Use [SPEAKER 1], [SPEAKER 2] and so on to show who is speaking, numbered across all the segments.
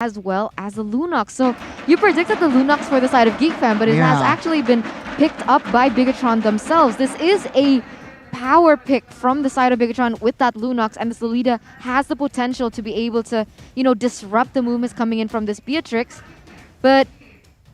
[SPEAKER 1] as well as the Lunox. So you predicted the Lunox for the side of Geek Fam, but it has actually been picked up by Bigetron themselves. This is a power pick from the side of Bigetron with that Lunox, and this Lolita has the potential to be able to, disrupt the movements coming in from this Beatrix. But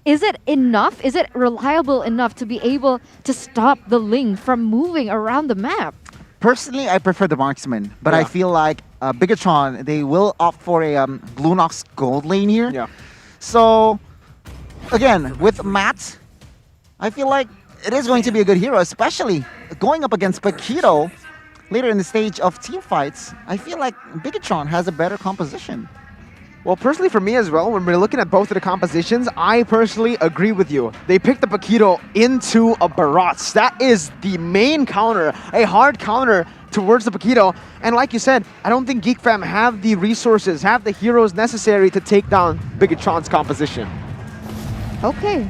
[SPEAKER 1] is it enough? Is it reliable enough to be able to stop the Ling from moving around the map?
[SPEAKER 2] Personally, I prefer the marksman, but I feel like Bigetron, they will opt for a Lunox gold lane here.
[SPEAKER 3] Yeah.
[SPEAKER 2] So, again, with Matt, I feel like it is going to be a good hero, especially going up against Paquito later in the stage of team fights. I feel like Bigetron has a better composition.
[SPEAKER 3] Well, personally for me as well, when we're looking at both of the compositions, I personally agree with you. They picked the Paquito into a Barats. That is the main counter, a hard counter towards the Paquito. And like you said, I don't think Geek Fam have the resources, have the heroes necessary to take down Bigetron's composition.
[SPEAKER 1] Okay.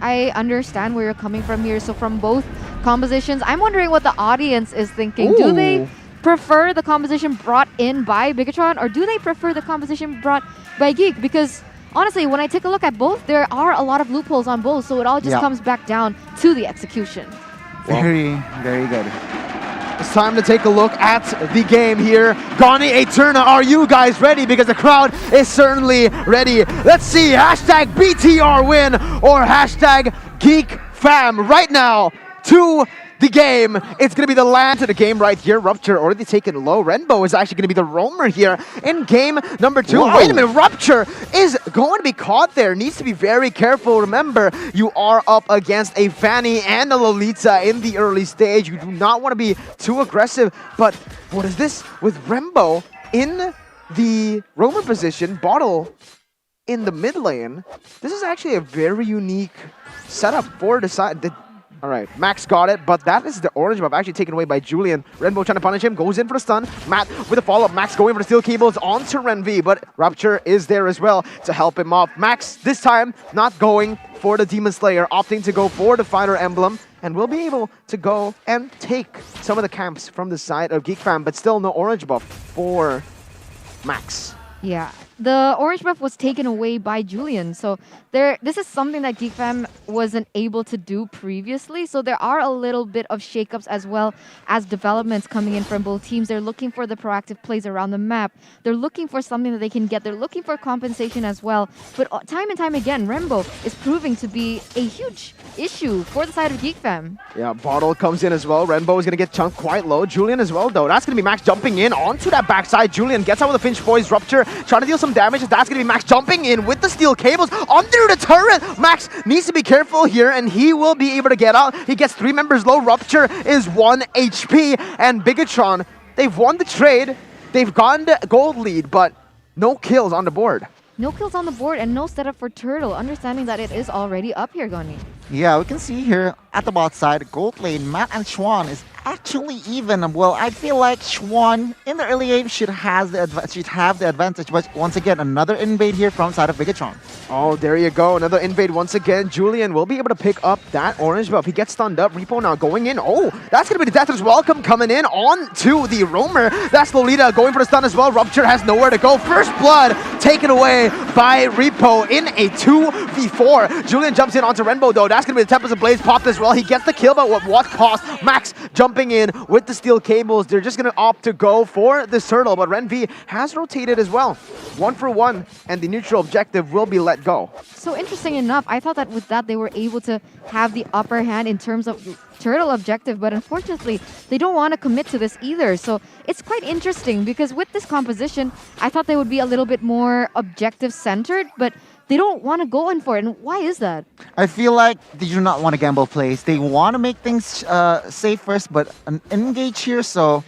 [SPEAKER 1] I understand where you're coming from here. So from both compositions, I'm wondering what the audience is thinking.
[SPEAKER 3] Ooh.
[SPEAKER 1] Do they prefer the composition brought in by Bigetron, or do they prefer the composition brought by Geek? Because honestly, when I take a look at both, there are a lot of loopholes on both, so it all just comes back down to the execution.
[SPEAKER 2] Very, very good.
[SPEAKER 3] It's time to take a look at the game here. Gani Eterna, are you guys ready? Because the crowd is certainly ready. Let's see, hashtag BTR win or hashtag Geek Fam right now to the game. It's going to be the land to the game right here. Rupture already taken low. Renbo is actually going to be the roamer here in game number 2.
[SPEAKER 2] Whoa.
[SPEAKER 3] Wait a minute. Rupture is going to be caught there. Needs to be very careful. Remember, you are up against a Fanny and a Lolita in the early stage. You do not want to be too aggressive. But what is this? With Renbo in the roamer position, Bottle in the mid lane. This is actually a very unique setup for the side. All right, Max got it, but that is the orange buff actually taken away by Julian. Renbo trying to punish him, goes in for the stun. Matt with a follow-up. Max going for the steel cables onto Renv, but Rupture is there as well to help him off. Max, this time, not going for the Demon Slayer, opting to go for the Fighter Emblem, and will be able to go and take some of the camps from the side of Geek Fam, but still no orange buff for Max.
[SPEAKER 1] Yeah, the orange buff was taken away by Julian. So this is something that Geek Fam wasn't able to do previously. So there are a little bit of shakeups as well as developments coming in from both teams. They're looking for the proactive plays around the map. They're looking for something that they can get. They're looking for compensation as well. But time and time again, Renbo is proving to be a huge issue for the side of Geek Fam.
[SPEAKER 3] Yeah, Bottle comes in as well. Renbo is going to get chunked quite low. Julian as well, though. That's going to be Max jumping in onto that backside. Julian gets out with the Finch Boys. Rupture trying to deal some damage. That's going to be Max jumping in with the steel cables under the turret. Max needs to be careful here, and he will be able to get out. He gets 3 members low. Rupture is 1 HP, and Bigetron, they've won the trade. They've gotten the gold lead, but no kills on the board.
[SPEAKER 1] No kills on the board and no setup for Turtle, understanding that it is already up here, Goni.
[SPEAKER 2] Yeah, we can see here at the bot side, gold lane, Matt and Schwan is actually even. Well, I feel like Schwan in the early game should have the advantage, but once again, another invade here from side of Bigetron.
[SPEAKER 3] Oh, there you go. Another invade once again. Julian will be able to pick up that orange buff. He gets stunned up. Repo now going in. Oh, that's going to be the Deathless Welcome coming in on to the roamer. That's Lolita going for the stun as well. Rupture has nowhere to go. First blood taken away by Repo in a 2v4. Julian jumps in onto Renbo, though. That's going to be the Tempest of Blaze popped as well. He gets the kill, but at what cost? Max jumping in with the steel cables. They're just going to opt to go for this turtle, but Renv has rotated as well. 1 for 1, and the neutral objective will be let go.
[SPEAKER 1] So interesting enough, I thought that with that they were able to have the upper hand in terms of turtle objective, but unfortunately they don't want to commit to this either. So it's quite interesting because with this composition, I thought they would be a little bit more objective centered, but they don't want to go in for it. And why is that?
[SPEAKER 2] I feel like they do not want to gamble plays. They want to make things safe first, but engage here, so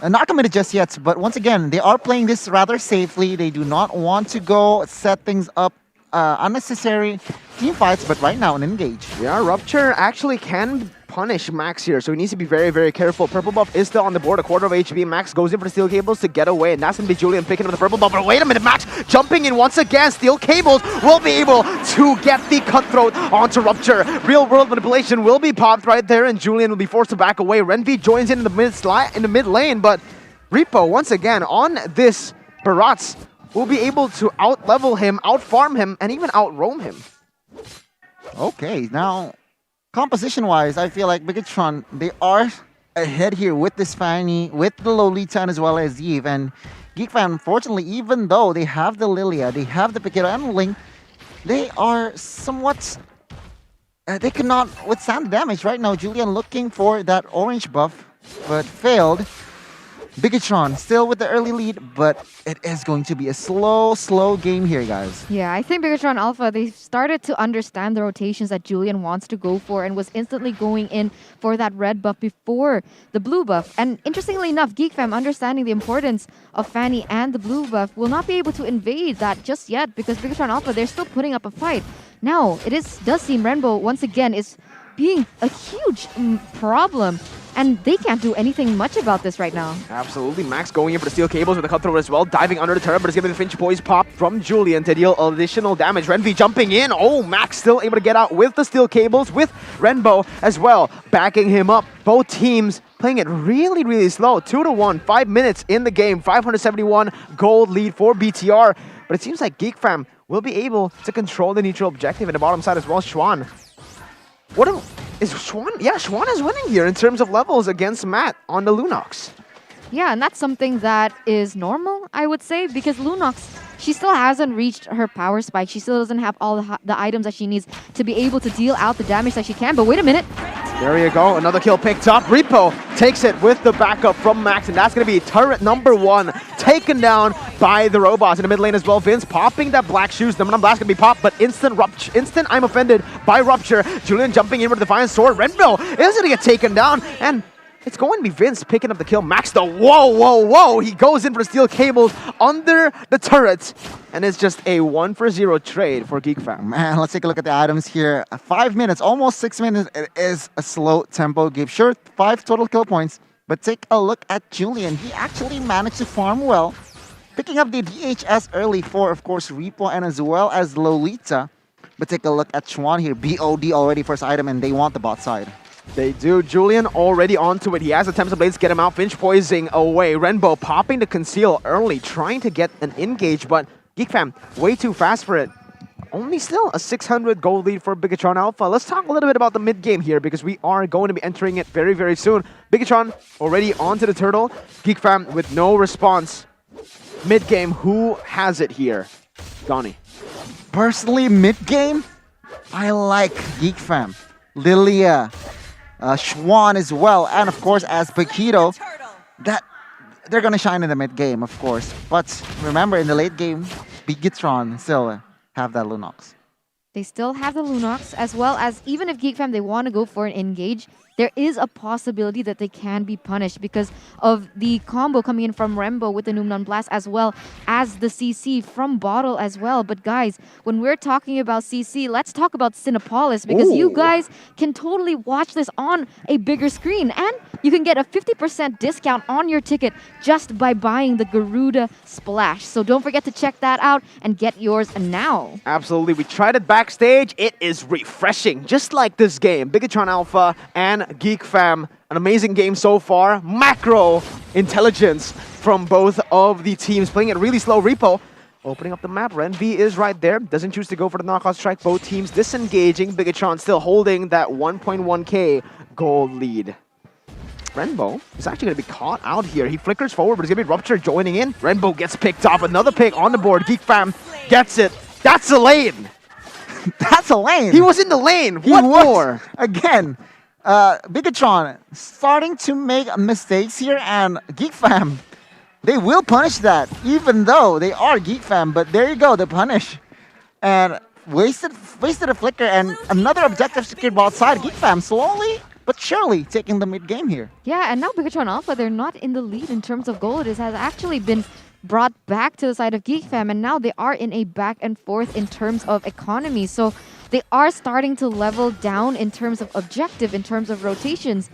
[SPEAKER 2] not committed just yet. But once again, they are playing this rather safely. They do not want to go set things up unnecessary team fights, but right now an engage.
[SPEAKER 3] Yeah, Rupture actually can punish Max here, so he needs to be very, very careful. Purple buff is still on the board, a quarter of HP. Max goes in for the steel cables to get away, and that's going to be Julian picking up the purple buff. But wait a minute, Max jumping in once again. Steel cables will be able to get the cutthroat onto Rupture. Real world manipulation will be popped right there, and Julian will be forced to back away. Renv joins in the mid lane, but Repo once again on this Barats will be able to out-level him, out-farm him, and even out-roam him.
[SPEAKER 2] Okay, now composition-wise, I feel like Bigetron, they are ahead here with this Fanny, with the Lolita, and as well as Eve. And Geek Fam, unfortunately, even though they have the Lilia, they have the Piquito and Ling, they are somewhat... they cannot withstand the damage right now. Julian looking for that orange buff, but failed. Bigetron still with the early lead, but it is going to be a slow game here, guys.
[SPEAKER 1] Yeah, I think Bigetron Alpha, they started to understand the rotations that Julian wants to go for and was instantly going in for that red buff before the blue buff. And interestingly enough, Geek Fam, understanding the importance of Fanny and the blue buff, will not be able to invade that just yet because Bigetron Alpha, they're still putting up a fight. Now, does seem Rainbow once again is being a huge problem. And they can't do anything much about this right now.
[SPEAKER 3] Absolutely. Max going in for the steel cables with the cutthroat as well. Diving under the turret, but it's giving the Finch Poise pop from Julian to deal additional damage. Renvi jumping in. Oh, Max still able to get out with the steel cables with Renbo as well. Backing him up. Both teams playing it really slow. 2-1. 5 minutes in the game. 571 gold lead for BTR. But it seems like Geek Fam will be able to control the neutral objective in the bottom side as well. Schwan. Is Schwan? Yeah, Schwan is winning here in terms of levels against Matt on the Lunox.
[SPEAKER 1] Yeah, and that's something that is normal, I would say, because Lunox, she still hasn't reached her power spike. She still doesn't have all the items that she needs to be able to deal out the damage that she can. But wait a minute.
[SPEAKER 3] There you go. Another kill picked up. Repo takes it with the backup from Max, and that's going to be turret number 1 taken down by the robots in the mid lane as well. Vince popping that black shoes. Number 9 blast going to be popped, but instant I'm offended by Rupture. Julian jumping in with the Defiant Sword. Renville is going to get taken down, and it's going to be Vince picking up the kill. Max, the whoa. He goes in for the steel cables under the turret. And it's just a 1-for-0 trade for Geek Fam.
[SPEAKER 2] Man, let's take a look at the items here. 5 minutes, almost 6 minutes. It is a slow tempo game. Sure, 5 total kill points. But take a look at Julian. He actually managed to farm well. Picking up the DHS early for, of course, Repo and as well as Lolita. But take a look at Chuan here. BOD already first item, and they want the bot side.
[SPEAKER 3] They do. Julian already onto it. He has attempts of blades to get him out. Finch poising away. Renbo popping to conceal early, trying to get an engage, but Geek Fam way too fast for it. Only still a 600 gold lead for Bigetron Alpha. Let's talk a little bit about the mid game here because we are going to be entering it very soon. Bigetron already onto the turtle. Geek Fam with no response. Mid game, who has it here? Donnie.
[SPEAKER 2] Personally, mid game, I like Geek Fam, Lilia, Schwan as well, and of course as Paquito, that they're gonna shine in the mid game, of course. But remember, in the late game, Bigetron still have that Lunox.
[SPEAKER 1] They still have the Lunox, as well as even if Geek Fam, they want to go for an engage, there is a possibility that they can be punished because of the combo coming in from Rembo with the Numnon Blast, as well as the CC from Bottle as well. But guys, when we're talking about CC, let's talk about Cinepolis because you guys can totally watch this on a bigger screen and you can get a 50% discount on your ticket just by buying the Garuda Splash. So don't forget to check that out and get yours now.
[SPEAKER 3] Absolutely. We tried it backstage. It is refreshing, just like this game. Bigetron Alpha and Geek Fam, an amazing game so far. Macro intelligence from both of the teams, playing it really slow. Repo opening up the map. Renvi is right there. Doesn't choose to go for the knockout strike. Both teams disengaging. Bigetron still holding that 1.1k gold lead. Renbo is actually going to be caught out here. He flickers forward, but it's going to be Rupture joining in. Renbo gets picked off. Another pick on the board. Geek Fam gets it. That's a lane.
[SPEAKER 2] That's a lane.
[SPEAKER 3] He was in the lane. What more?
[SPEAKER 2] Again, Bigetron starting to make mistakes here, and Geek Fam, they will punish that, even though they are Geek Fam. But there you go, the punish. And wasted a flicker, and another objective secured outside. Geek Fam slowly but surely taking the mid game here.
[SPEAKER 1] Yeah, and now Bigetron Alpha, they're not in the lead in terms of gold. It has actually been brought back to the side of Geek Fam, and now they are in a back and forth in terms of economy. So they are starting to level down in terms of objective, in terms of rotations.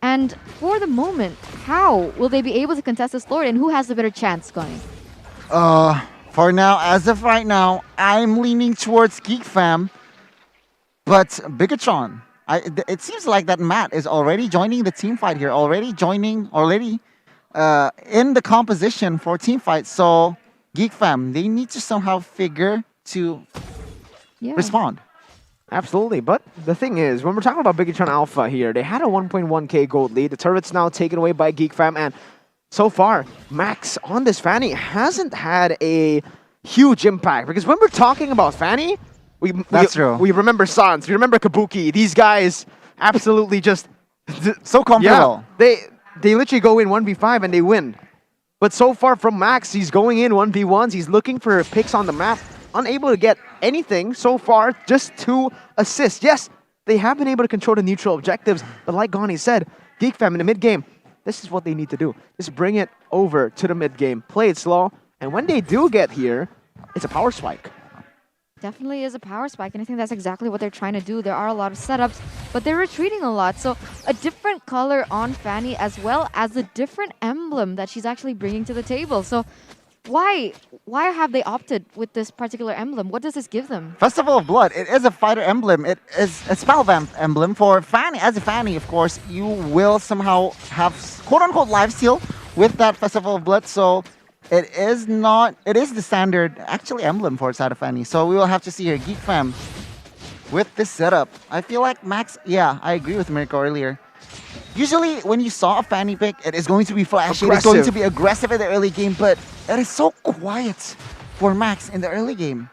[SPEAKER 1] And for the moment, how will they be able to contest this Lord, and who has the better chance, Connie?
[SPEAKER 2] For now, as of right now, I'm leaning towards Geek Fam, but Bigetron. It seems like that Matt is already joining the team fight here, already in the composition for team fight. So Geek Fam, they need to somehow figure to
[SPEAKER 1] Yeah.
[SPEAKER 2] respond.
[SPEAKER 3] Absolutely, but the thing is, when we're talking about Bigetron Alpha here, they had a 1.1k gold lead. The turret's now taken away by Geek Fam, and so far, Max on this Fanny hasn't had a huge impact. Because when we're talking about Fanny,
[SPEAKER 2] That's true.
[SPEAKER 3] we remember Sans, we remember Kabuki. These guys absolutely just...
[SPEAKER 2] So comfortable.
[SPEAKER 3] Yeah, they literally go in 1v5 and they win. But so far from Max, he's going in 1v1s. He's looking for picks on the map. Unable to get anything so far, just 2 assists. Yes, they have been able to control the neutral objectives, but like Gani said, Geek Fam in the mid game, this is what they need to do. Just bring it over to the mid game, play it slow, and when they do get here, it's a power spike.
[SPEAKER 1] Definitely is a power spike, and I think that's exactly what they're trying to do. There are a lot of setups, but they're retreating a lot. So a different color on Fanny, as well as a different emblem that she's actually bringing to the table. So why have they opted with this particular emblem? What does this give them?
[SPEAKER 2] Festival of Blood, it is a fighter emblem. It is a spell vamp emblem. For Fanny, as a Fanny, of course, you will somehow have quote-unquote lifesteal with that Festival of Blood. So it is the standard, actually, emblem for side of Fanny. So we will have to see here, Geek Fam, with this setup. I feel like Max, yeah, I agree with Mirko earlier. Usually, when you saw a Fanny pick, it is going to be flashy, it's going to be aggressive in the early game, but it is so quiet for Max in the early game.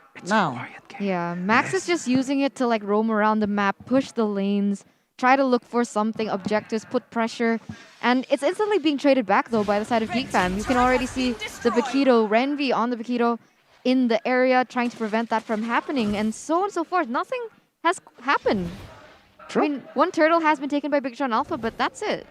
[SPEAKER 1] Yeah, Max is just using it to like roam around the map, push the lanes, try to look for something, objectives, put pressure. And it's instantly being traded back though by the side of Geek Fam. You can already see the Bakito, Renvi on the Bakito in the area trying to prevent that from happening, and so on and so forth. Nothing has happened.
[SPEAKER 3] True.
[SPEAKER 1] I mean, one turtle has been taken by Bigetron Alpha, but that's it.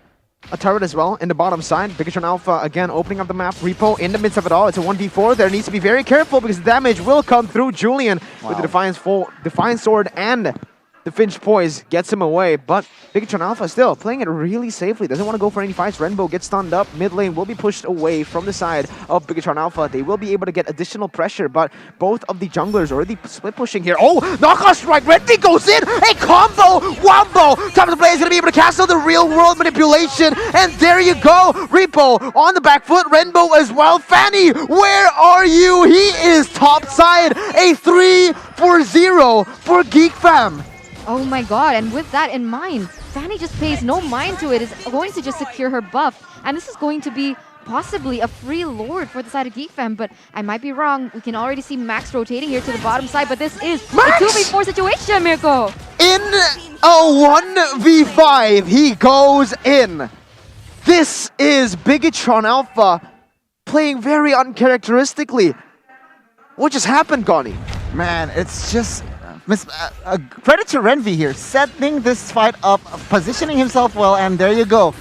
[SPEAKER 3] A turret as well in the bottom side. Bigetron Alpha again opening up the map. Repo in the midst of it all. It's a 1v4. There needs to be very careful because the damage will come through. Julian with the Defiance Sword and the Finch Poise gets him away, but Bigetron Alpha still playing it really safely. Doesn't want to go for any fights. Renbo gets stunned up. Mid lane will be pushed away from the side of Bigetron Alpha. They will be able to get additional pressure, but both of the junglers already split pushing here. Oh, knockout strike. Renvi goes in. A combo. Wombo. Top of the play is going to be able to cancel the real world manipulation. And there you go. Repo on the back foot. Renbo as well. Fanny, where are you? He is top side. A 3-0 for Geek Fam.
[SPEAKER 1] Oh my god, and with that in mind, Fanny just pays no mind to it, is going to just secure her buff. And this is going to be possibly a free lord for the side of Geek Fam, but I might be wrong. We can already see Max rotating here to the bottom side, but this is
[SPEAKER 3] Max!
[SPEAKER 1] a 2v4 situation, Mirko!
[SPEAKER 3] In a 1v5, he goes in. This is Bigetron Alpha playing very uncharacteristically. What just happened, Gani?
[SPEAKER 2] Man, it's just credit to Renvi here, setting this fight up, positioning himself well, and there you go.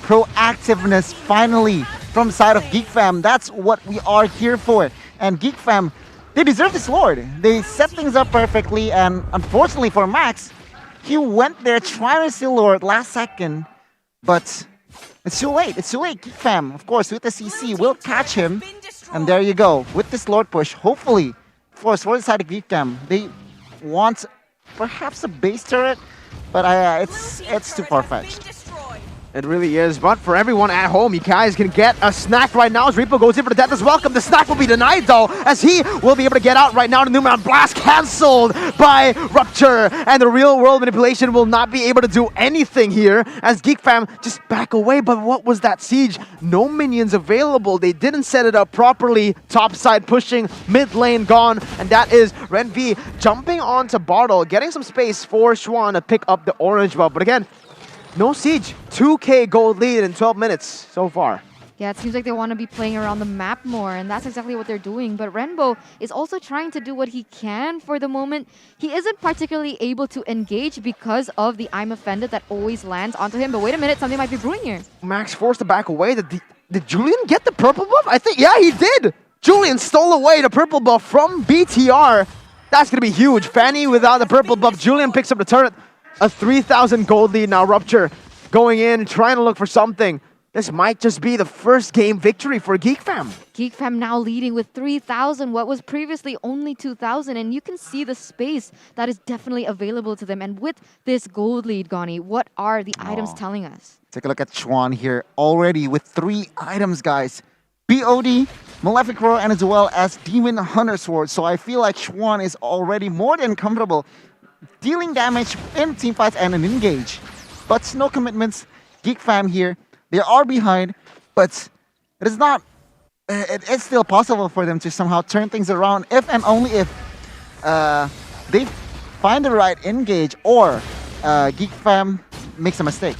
[SPEAKER 2] Proactiveness finally from the side of Geek Fam. That's what we are here for. And Geek Fam, they deserve this Lord. They set things up perfectly, and unfortunately for Max, he went there trying to steal Lord last second, but it's too late. It's too late. Geek Fam, of course, with the CC, will catch him. And there you go. With this Lord push, hopefully, of course, for the side of Geek Fam, they want perhaps a base turret, but it's too far-fetched.
[SPEAKER 3] It really is, but for everyone at home, you guys can get a snack right now as Repo goes in for the death as welcome. The snack will be denied though, as he will be able to get out right now. The New Mountain Blast cancelled by Rupture, and the real world manipulation will not be able to do anything here as Geek Fam just back away. But what was that siege? No minions available. They didn't set it up properly. Top side pushing, mid lane gone, and that is Renvi jumping onto Bartle, getting some space for Schwan to pick up the orange buff. But again, no siege. 2k gold lead in 12 minutes so far.
[SPEAKER 1] Yeah, it seems like they want to be playing around the map more, and that's exactly what they're doing. But Renbo is also trying to do what he can for the moment. He isn't particularly able to engage because of the I'm Offended that always lands onto him. But wait a minute, something might be brewing here.
[SPEAKER 3] Max forced to back away. Did Julian get the purple buff? I think, yeah, he did. Julian stole away the purple buff from BTR. That's going to be huge. Fanny without the purple buff. Julian picks up the turret. A 3,000 gold lead now. Rupture going in, trying to look for something. This might just be the first game victory for Geek Fam.
[SPEAKER 1] Geek Fam now leading with 3,000, what was previously only 2,000. And you can see the space that is definitely available to them. And with this gold lead, Gani, what are the items telling us?
[SPEAKER 2] Take a look at Schwan here already with 3 items, guys. BOD, Malefic Roar and as well as Demon Hunter Sword. So I feel like Schwan is already more than comfortable dealing damage in team fights and an engage. But no commitments. Geek Fam here, they are behind, but it is not. It is still possible for them to somehow turn things around if and only if they find the right engage or Geek Fam makes a mistake.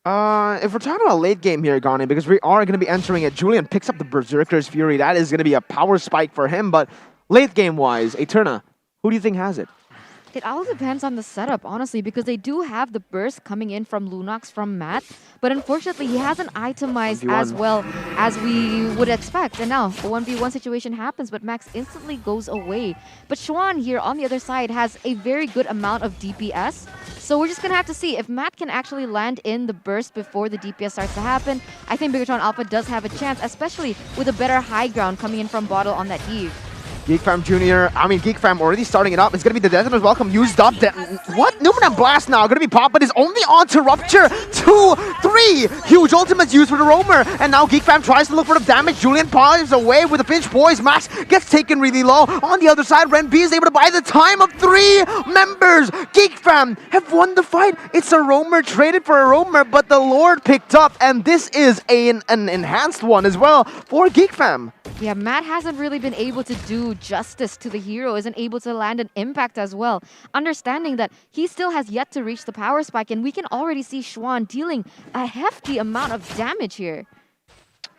[SPEAKER 3] If we're talking about late game here, Gani, because we are going to be entering it, Julian picks up the Berserker's Fury. That is going to be a power spike for him, but late game-wise, Eterna, who do you think has it?
[SPEAKER 1] It all depends on the setup, honestly, because they do have the burst coming in from Lunox from Matt, but unfortunately he hasn't itemized
[SPEAKER 3] 1v1.
[SPEAKER 1] as well as we would expect. And now a 1v1 situation happens, but Max instantly goes away. But Schwan here on the other side has a very good amount of DPS, so we're just gonna have to see if Matt can actually land in the burst before the DPS starts to happen. I think Bigetron Alpha does have a chance, especially with a better high ground coming in from Bottle on that Eve.
[SPEAKER 3] Geek Fam already starting it up. It's going to be the Detonators Welcome used up. What? Numinum Blast now going to be popped, but is only on to Rupture. 2, 3. Huge ultimates used for the Roamer. And now Geek Fam tries to look for the damage. Julian piles away with the pinch poise. Max gets taken really low. On the other side, Ren B is able to buy the time of 3 members. Geek Fam have won the fight. It's a Roamer traded for a Roamer, but the Lord picked up. And this is an enhanced one as well for Geek Fam.
[SPEAKER 1] Yeah, Matt hasn't really been able to do justice to the hero, isn't able to land an impact as well. Understanding that he still has yet to reach the power spike, and we can already see Schwan dealing a hefty amount of damage here.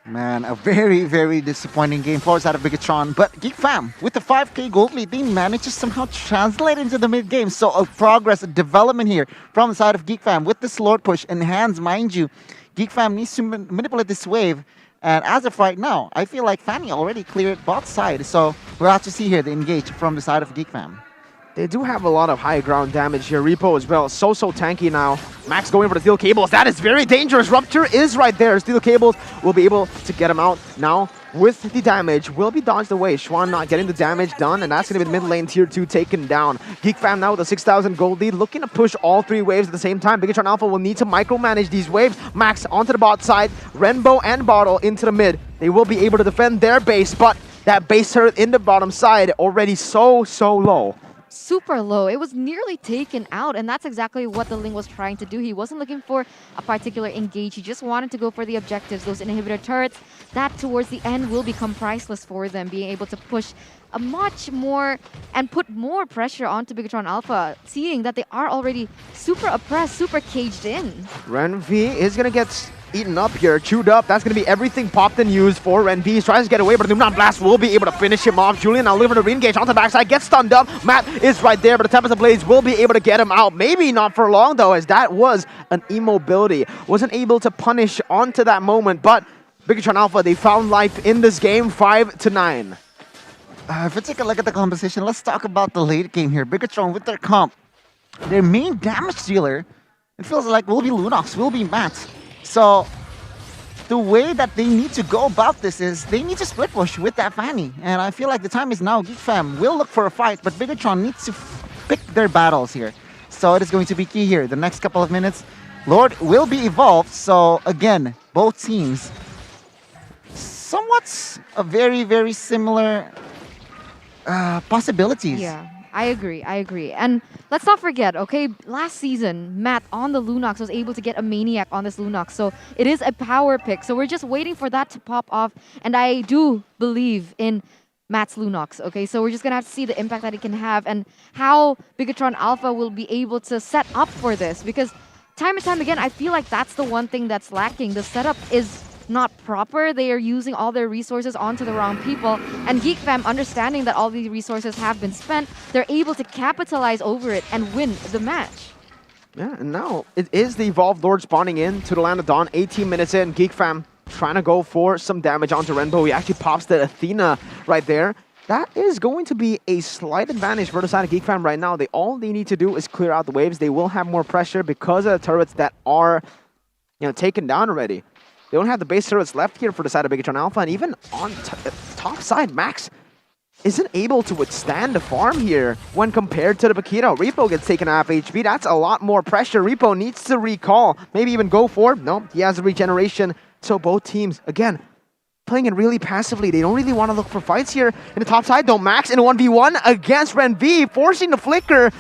[SPEAKER 2] Man, a very, very disappointing game for us out of Bigetron. But Geek Fam, with the 5k gold lead, they managed to somehow translate into the mid-game. So a progress, a development here from the side of Geek Fam with this Lord push in hands, mind you. Geek Fam needs to manipulate this wave. And as of right now, I feel like Fanny already cleared bot side. So we'll have to see here the engage from the side of Geek Fam.
[SPEAKER 3] They do have a lot of high ground damage here. Repo as well. So tanky now. Max going for the steel cables. That is very dangerous. Rupture is right there. Steel cables will be able to get him out now. With the damage, will be dodged away. Schwan not getting the damage done, and that's going to be the mid lane tier 2 taken down. Geek Fam now with a 6,000 gold lead, looking to push all 3 waves at the same time. Bigetron Alpha will need to micromanage these waves. Max onto the bot side, Renbo and Bottle into the mid. They will be able to defend their base, but that base turret in the bottom side already so low.
[SPEAKER 1] Super low. It was nearly taken out, and that's exactly what the Ling was trying to do. He wasn't looking for a particular engage. He just wanted to go for the objectives, those inhibitor turrets. That towards the end will become priceless for them, being able to push a much more and put more pressure onto Bigetron Alpha, seeing that they are already super oppressed, super caged in.
[SPEAKER 3] Ren V is going to get eaten up here, chewed up. That's going to be everything popped and used for Ren V. He tries to get away, but the Numinum Blast will be able to finish him off. Julian now looking for the re-engage onto the backside, gets stunned up. Matt is right there, but the Tempest of Blades will be able to get him out. Maybe not for long, though, as that was an immobility. Wasn't able to punish onto that moment, but Bigetron Alpha, they found life in this game, 5-9.
[SPEAKER 2] If we take a look at the composition, let's talk about the late game here. Bigetron with their comp. Their main damage dealer, it feels like will be Lunox, will be Matt. So the way that they need to go about this is they need to split push with that Fanny. And I feel like the time is now. Geek Fam will look for a fight, but Bigetron needs to pick their battles here. So it is going to be key here. The next couple of minutes, Lord will be evolved. So again, both teams somewhat a very similar possibilities.
[SPEAKER 1] Yeah, I agree. And let's not forget, okay, last season, Matt on the Lunox was able to get a Maniac on this Lunox. So it is a power pick. So we're just waiting for that to pop off. And I do believe in Matt's Lunox, okay? So we're just going to have to see the impact that it can have and how Bigetron Alpha will be able to set up for this. Because time and time again, I feel like that's the one thing that's lacking. The setup is not proper. They are using all their resources onto the wrong people. And Geek Fam, understanding that all these resources have been spent, they're able to capitalize over it and win the match.
[SPEAKER 3] Yeah, and now it is the Evolved Lord spawning in to the Land of Dawn. 18 minutes in, Geek Fam trying to go for some damage onto Renbo. He actually pops the Athena right there. That is going to be a slight advantage for the side of Geek Fam right now. All they need to do is clear out the waves. They will have more pressure because of the turrets that are, taken down already. They don't have the base turrets left here for the side of Bigetron Alpha, and even on top side, Max isn't able to withstand the farm here when compared to the Bakito. Repo gets taken off HP. That's a lot more pressure. Repo needs to recall, maybe even go for. No, he has a regeneration. So both teams, again, playing it really passively. They don't really want to look for fights here in the top side, though. Max in a 1v1 against Renvi, forcing the flicker.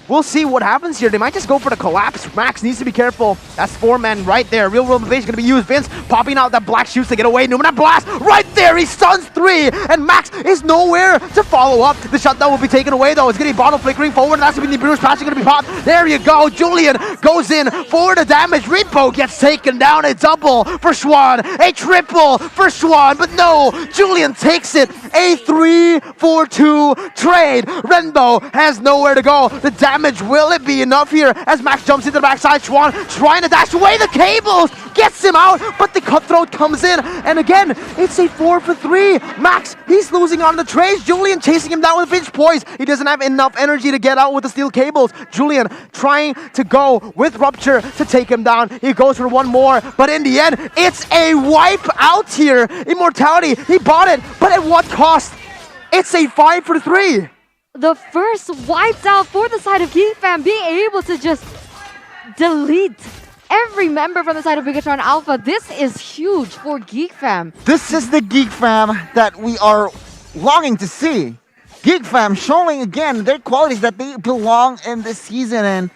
[SPEAKER 3] We'll see what happens here. They might just go for the collapse. Max needs to be careful. That's 4 men right there. Real world invasion going to be used. Vince popping out that black shoots to get away. Numenat blast right there. He stuns 3. And Max is nowhere to follow up. The shutdown will be taken away though. It's going to be bottle flickering forward. That's going to be the Brewers passing going to be popped. There you go. Julian goes in for the damage. Repo gets taken down. A double for Schwan. A triple for Schwan. But no, Julian takes it. A 3-4-2 trade. Renbo has nowhere to go. The damage, will it be enough here as Max jumps into the backside? Schwan trying to dash away the cables, gets him out, but the cutthroat comes in, and again, it's a 4-for-3. Max, he's losing on the trades. Julian chasing him down with Finch Poise. He doesn't have enough energy to get out with the steel cables. Julian trying to go with Rupture to take him down. He goes for one more, but in the end, it's a wipe out here. Immortality, he bought it, but at what cost? It's a 5-for-3.
[SPEAKER 1] The first wiped out for the side of Geek Fam, being able to just delete every member from the side of Bigetron Alpha. This is huge for Geek Fam.
[SPEAKER 2] This is the Geek Fam that we are longing to see. Geek Fam showing again their qualities that they belong in this season. And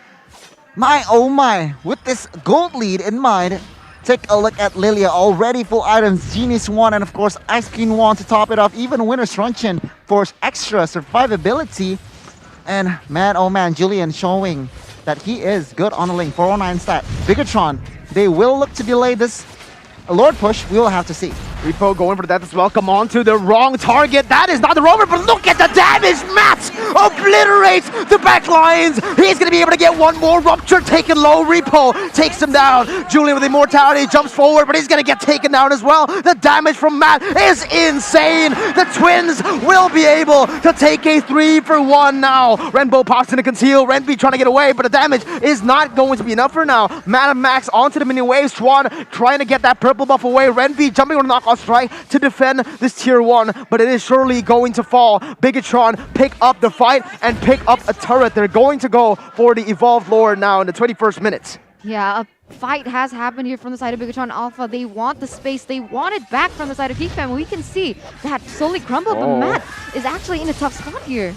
[SPEAKER 2] my oh my, with this gold lead in mind, take a look at Lilia, already full items, Genius 1, and of course Ice Queen 1 to top it off. Even Winner's Runchin for extra survivability. And man, oh man, Julian showing that he is good on the lane. 409 stat. Bigetron, they will look to delay this Lord push. We will have to see.
[SPEAKER 3] Repo going for that as well. Come on to the wrong target. That is not the rover, but look at the damage. Matt obliterates the back lines. He's going to be able to get one more. Rupture taken low. Repo takes him down. Julian with immortality jumps forward, but he's going to get taken down as well. The damage from Matt is insane. The Twins will be able to take a 3-for-1 now. Renbo pops in a conceal. Renby trying to get away, but the damage is not going to be enough for now. Matt and Max onto the mini wave. Swan trying to get that purple buff away. Renby jumping on a knockoff strike to defend this tier 1, but it is surely going to fall. Bigetron pick up the fight and pick up a turret. They're going to go for the Evolved Lord now in the 21st minute.
[SPEAKER 1] Yeah, a fight has happened here from the side of Bigetron Alpha. They want the space. They want it back from the side of Geek Fam. We can see that slowly crumbled, but Matt is actually in a tough spot here.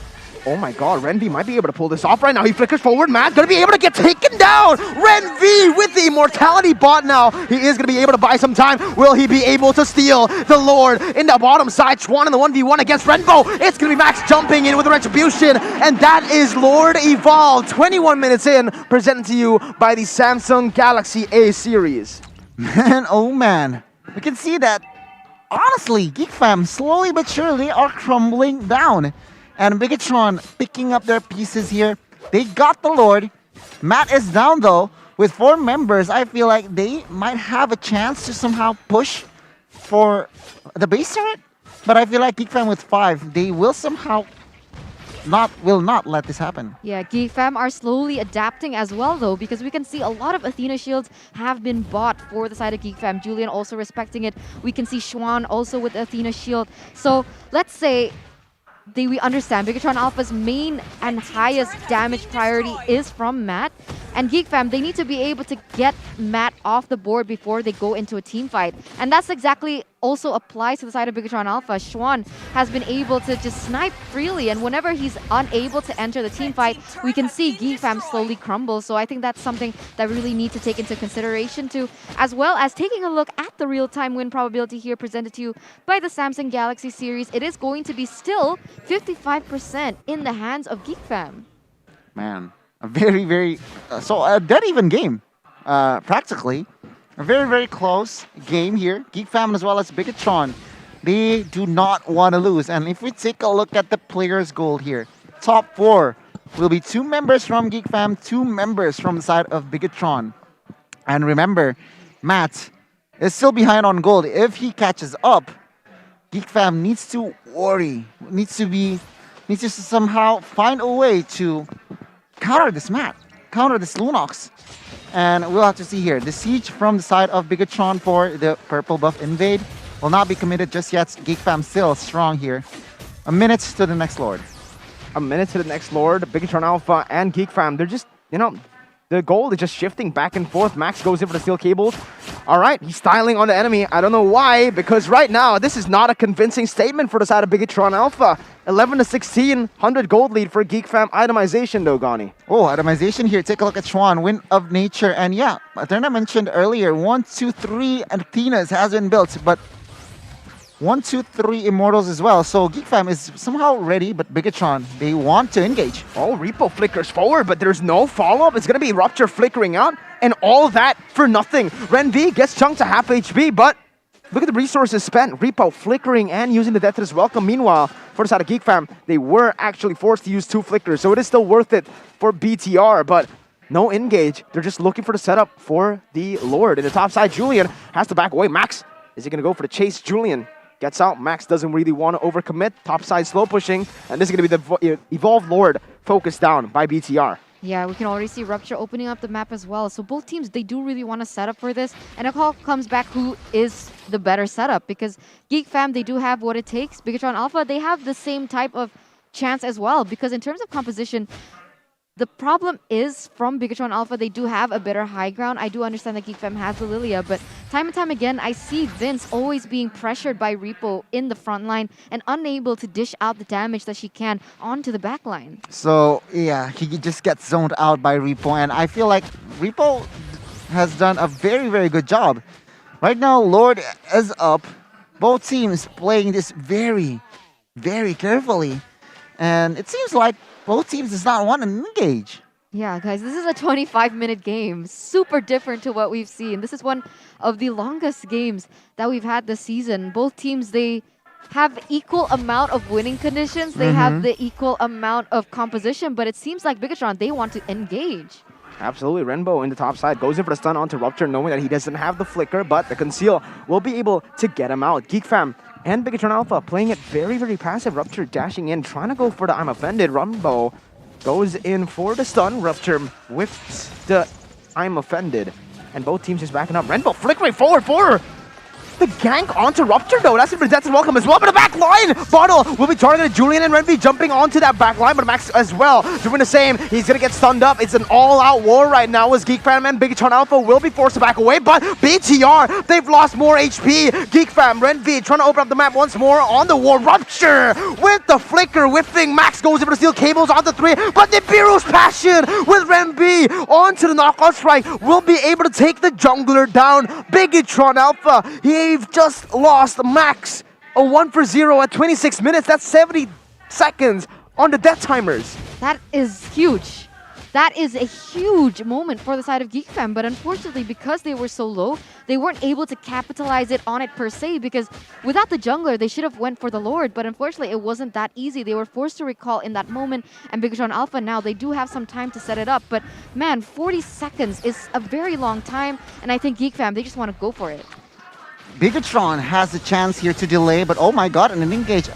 [SPEAKER 3] Oh my god, Renvi might be able to pull this off right now. He flickers forward. Matt's going to be able to get taken down. Renvi with the immortality bot now. He is going to be able to buy some time. Will he be able to steal the Lord in the bottom side? Schwan in the 1v1 against Renbo. It's going to be Max jumping in with the Retribution. And that is Lord Evolved. 21 minutes in, presented to you by the Samsung Galaxy A series.
[SPEAKER 2] Man, oh man. We can see that, honestly, Geek Fam slowly but surely are crumbling down. And Bigetron picking up their pieces here. They got the Lord. Matt is down though. With 4 members, I feel like they might have a chance to somehow push for the base turret. But I feel like Geek Fam with 5, they will somehow will not let this happen.
[SPEAKER 1] Yeah, Geek Fam are slowly adapting as well though, because we can see a lot of Athena shields have been bought for the side of Geek Fam. Julian also respecting it. We can see Schwan also with Athena shield. So let's say we understand Bigetron Alpha's main and highest damage priority is from Matt. And Geek Fam, they need to be able to get Matt off the board before they go into a team fight. And that's exactly also applies to the side of Bigetron Alpha. Schwan has been able to just snipe freely, and whenever he's unable to enter the team fight, we can see Geek Fam slowly crumble. So I think that's something that we really need to take into consideration too, as well as taking a look at the real-time win probability here presented to you by the Samsung Galaxy series. It is going to be still 55% in the hands of Geek Fam.
[SPEAKER 2] Man, a very, very, so a dead even game, practically. A very, very close game here. Geek Fam as well as Bigetron. They do not want to lose. And if we take a look at the players' gold here, top 4 will be 2 members from Geek Fam, 2 members from the side of Bigetron. And remember, Matt is still behind on gold. If he catches up, Geek Fam needs to worry, needs to somehow find a way to counter this Matt, counter this Lunox. And we'll have to see here. The siege from the side of Bigetron for the purple buff invade will not be committed just yet. Geek Fam still strong here. A minute to the next Lord.
[SPEAKER 3] A minute to the next Lord. Bigetron Alpha and Geek Fam, they're just, the goal is just shifting back and forth. Max goes in for the steel cables. All right, he's styling on the enemy. I don't know why, because right now, this is not a convincing statement for the side of Bigetron Alpha. 11-16, 100 gold lead for Geek Fam. Itemization though, Gani.
[SPEAKER 2] Oh, itemization here. Take a look at Schwan, Wind of Nature. And yeah, Athena mentioned earlier, 1, 2, 3 Athenas has been built, but 1, 2, 3 Immortals as well. So Geek Fam is somehow ready, but Bigetron, they want to engage.
[SPEAKER 3] Oh, Repo flickers forward, but there's no follow-up. It's going to be Rupture flickering out, and all that for nothing. Ren V gets chunked to half HP, but look at the resources spent. Repo flickering and using the Death to Welcome. Meanwhile, for the side of Geek Fam, they were actually forced to use 2 flickers, so it is still worth it for BTR, but no engage. They're just looking for the setup for the Lord. In the top side, Julian has to back away. Max, is he going to go for the chase? Julian gets out. Max doesn't really want to overcommit. Top side slow pushing, and this is going to be the Evolved Lord focused down by BTR.
[SPEAKER 1] Yeah, we can already see Rupture opening up the map as well. So both teams, they do really want to set up for this. And it all comes back who is the better setup. Because Geek Fam, they do have what it takes. Bigetron Alpha, they have the same type of chance as well. Because in terms of composition, the problem is from Bigetron Alpha, they do have a better high ground. I do understand that Geek Fam has the Lilia, but time and time again, I see Vince always being pressured by Repo in the front line and unable to dish out the damage that she can onto the back line.
[SPEAKER 2] So yeah, he just gets zoned out by Repo, and I feel like Repo has done a very, very good job. Right now, Lord is up. Both teams playing this very, very carefully. And it seems like both teams does not want to engage.
[SPEAKER 1] Yeah, guys, this is a 25-minute game. Super different to what we've seen. This is one of the longest games that we've had this season. Both teams, they have equal amount of winning conditions. They have the equal amount of composition, but it seems like Bigetron, they want to engage.
[SPEAKER 3] Absolutely. Renbo in the top side goes in for the stun onto Rupture, knowing that he doesn't have the flicker, but the conceal will be able to get him out. Geek Fam and Bigetron Alpha playing it very, very passive. Rupture dashing in, trying to go for the I'm offended. Renbo goes in for the stun. Rupture whiffs the I'm offended. And both teams just backing up. Renbo flickering forward for the gank onto Rupture though. That's it for Death to Welcome as well. But the back line! Bottle will be targeted. Julian and Renvi jumping onto that back line, but Max as well doing the same. He's gonna get stunned up. It's an all-out war right now as Geek Fam and Bigetron Alpha will be forced to back away, but BTR, they've lost more HP. Geek Fam, Renvi trying to open up the map once more on the war. Rupture with the flicker whiffing. Max goes in for the steel cables on the 3, but Nibiru's passion with Renvi onto the knockout strike will be able to take the jungler down. Bigetron Alpha, they've just lost Max. A 1-for-0 at 26 minutes. That's 70 seconds on the death timers.
[SPEAKER 1] That is huge. That is a huge moment for the side of Geek Fam, but unfortunately, because they were so low, they weren't able to capitalize it on it per se, because without the jungler, they should have went for the Lord, but unfortunately, it wasn't that easy. They were forced to recall in that moment, and Bigetron Alpha now, they do have some time to set it up, but man, 40 seconds is a very long time, and I think Geek Fam, they just want to go for it.
[SPEAKER 2] Bigetron has the chance here to delay, but oh my god, and an engage.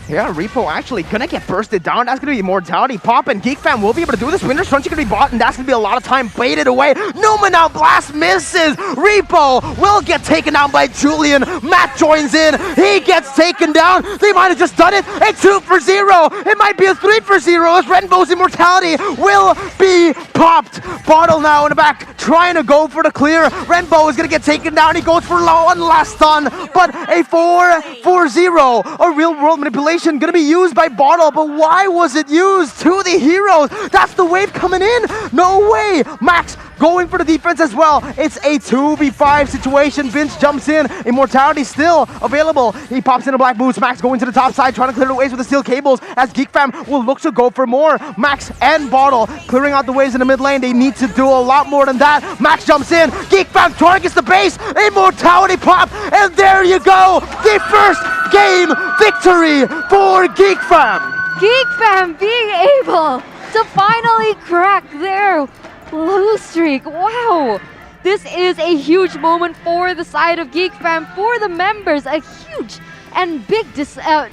[SPEAKER 3] Yeah, Repo actually gonna get bursted down. That's gonna be Immortality Pop, and Geek Fam will be able to do this. Winter's Crunch gonna be bought, and that's gonna be a lot of time baited away. Numenau Blast misses. Repo will get taken down by Julian. Matt joins in. He gets taken down. They might have just done it. A 2-for-0. It might be a 3-for-0 as Renbo's Immortality will be popped. Bottle now in the back trying to go for the clear. Renbo is gonna get taken down. He goes for one last stun, but a 4-for-0. A real world manipulation gonna be used by Bottle, but why was it used to the heroes? That's the wave coming in. No way. Max going for the defense as well. It's a 2v5 situation. Vince jumps in. Immortality still available. He pops in a black boots. Max going to the top side, trying to clear the waves with the steel cables as Geek Fam will look to go for more. Max and Bottle clearing out the waves in the mid lane. They need to do a lot more than that. Max jumps in. Geek Fam targets the base. Immortality pop. And there you go. The first game victory for Geek Fam.
[SPEAKER 1] Geek Fam being able to finally crack their lose streak. Wow. This is a huge moment for the side of Geek Fam, for the members. A huge and big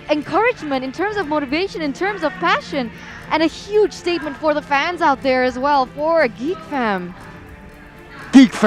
[SPEAKER 1] encouragement in terms of motivation, in terms of passion, and a huge statement for the fans out there as well for Geek Fam.
[SPEAKER 2] Geek Fam.